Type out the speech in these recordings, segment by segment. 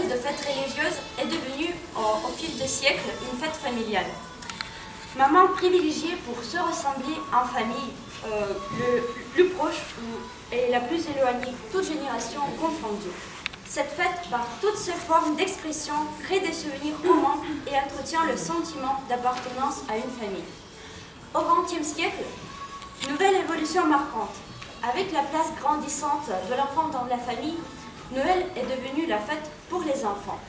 de fête religieuse est devenue, au fil des siècles, une fête familiale. Moment privilégié pour se rassembler en famille, le plus proche et la plus éloignée, toute génération confondue. Cette fête, par toutes ses formes d'expression, crée des souvenirs communs et entretient le sentiment d'appartenance à une famille. Au XXe siècle, nouvelle évolution marquante. Avec la place grandissante de l'enfant dans la famille, Noël est devenu la fête pour les enfants.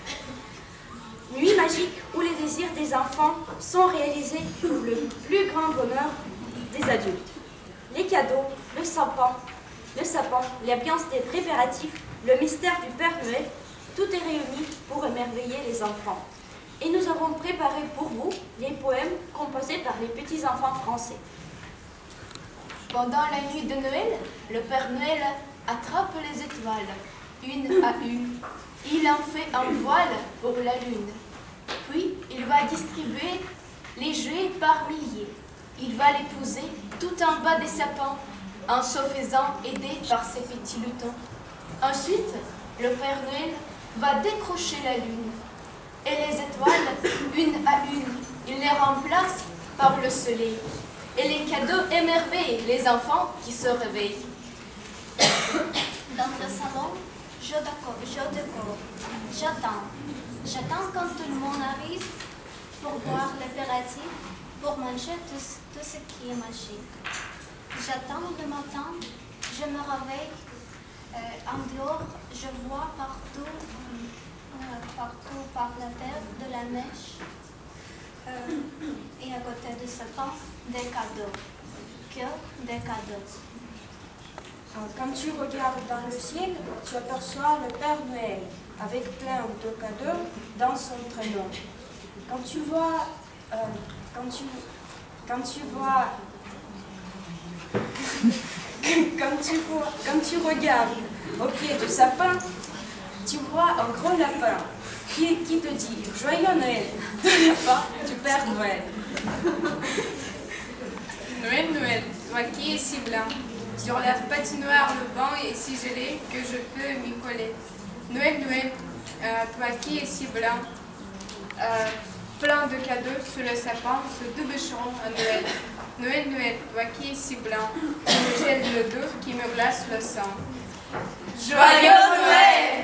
Nuit magique où les désirs des enfants sont réalisés pour le plus grand bonheur des adultes. Les cadeaux, le sapin, l'ambiance des préparatifs, le mystère du Père Noël, tout est réuni pour émerveiller les enfants. Et nous avons préparé pour vous les poèmes composés par les petits-enfants français. Pendant la nuit de Noël, le Père Noël attrape les étoiles, une à une. Il en fait un voile pour la lune. Puis, il va distribuer les jouets par milliers. Il va les poser tout en bas des sapins, en se faisant aider par ses petits lutins. Ensuite, le Père Noël va décrocher la lune. Et les étoiles, une à une, il les remplace par le soleil. Et les cadeaux émerveillent les enfants qui se réveillent. Dans le salon, je décore, j'attends. J'attends quand tout le monde arrive pour boire l'apéritif, pour manger tout ce qui est magique. J'attends le matin, je me réveille. En dehors, je vois partout par la terre de la neige. Et à côté du sapin, des cadeaux. Que des cadeaux. Quand tu regardes dans le ciel, tu aperçois le Père Noël avec plein de cadeaux dans son traîneau. Quand tu regardes au pied du sapin, tu vois un gros lapin qui te dit « Joyeux Noël » de la part du Père Noël. Noël, Noël, toi qui es si blanc, sur la patinoire le banc est si gelé que je peux m'y coller. Noël, Noël, toi qui es si blanc, plein de cadeaux sous le sapin se déboucheront à Noël. Noël, Noël, toi qui es si blanc, qui me gèle le dos, qui me glace le sang. Joyeux Noël!